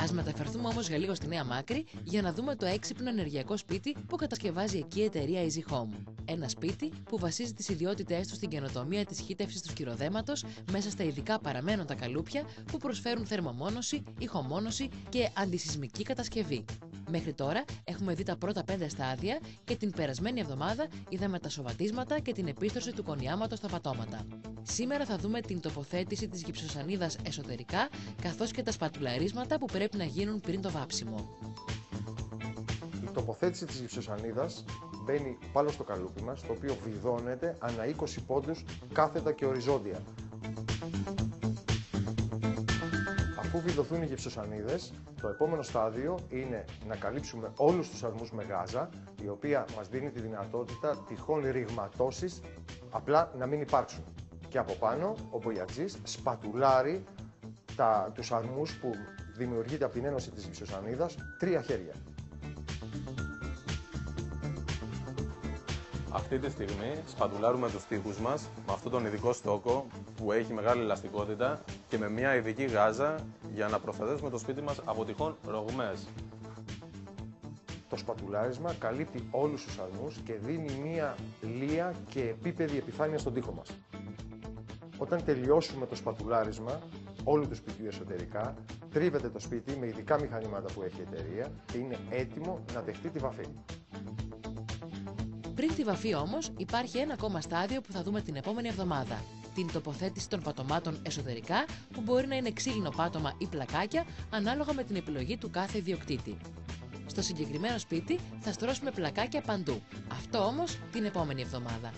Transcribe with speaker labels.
Speaker 1: Ας μεταφερθούμε όμως για λίγο στη Νέα Μάκρη για να δούμε το έξυπνο ενεργειακό σπίτι που κατασκευάζει εκεί η εταιρεία Easy Home. Ένα σπίτι που βασίζει τις ιδιότητές του στην καινοτομία της χύτευσης του σκυροδέματος μέσα στα ειδικά παραμένοντα καλούπια που προσφέρουν θερμομόνωση, ηχομόνωση και αντισυσμική κατασκευή. Μέχρι τώρα έχουμε δει τα πρώτα 5 στάδια και την περασμένη εβδομάδα είδαμε τα σοβατίσματα και την επίστρωση του κονιάματος στα πατώματα. Σήμερα θα δούμε την τοποθέτηση της γυψοσανίδας εσωτερικά, καθώς και τα σπατουλαρίσματα που πρέπει να γίνουν πριν το βάψιμο.
Speaker 2: Η τοποθέτηση της γυψοσανίδας μπαίνει πάνω στο καλούπι μας, το οποίο βιδώνεται ανά 20 πόντους κάθετα και οριζόντια. Αφού βιδωθούν οι γυψοσανίδες, το επόμενο στάδιο είναι να καλύψουμε όλους τους αρμούς με γάζα, η οποία μας δίνει τη δυνατότητα τυχόν ρηγματώσεις απλά να μην υπάρξουν. Και από πάνω, ο μποιατζής σπατουλάρει τους αρμούς που δημιουργείται από την ένωση της γυψοσανίδας 3 χέρια.
Speaker 3: Αυτή τη στιγμή σπατουλάρουμε τους τοίχους μας με αυτόν τον ειδικό στόκο που έχει μεγάλη ελαστικότητα και με μια ειδική γάζα για να προστατεύσουμε το σπίτι μας από τυχόν ρογμές.
Speaker 2: Το σπατουλάρισμα καλύπτει όλους τους αρμούς και δίνει μια λία και επίπεδη επιφάνεια στον τοίχο μας. Όταν τελειώσουμε το σπατουλάρισμα όλου του σπιτιού εσωτερικά, τρίβεται το σπίτι με ειδικά μηχανήματα που έχει η εταιρεία και είναι έτοιμο να δεχτεί τη βαφή.
Speaker 1: Πριν τη βαφή όμως, υπάρχει ένα ακόμα στάδιο που θα δούμε την επόμενη εβδομάδα. Την τοποθέτηση των πατωμάτων εσωτερικά, που μπορεί να είναι ξύλινο πάτωμα ή πλακάκια, ανάλογα με την επιλογή του κάθε ιδιοκτήτη. Στο συγκεκριμένο σπίτι θα στρώσουμε πλακάκια παντού. Αυτό όμως την επόμενη εβδομάδα.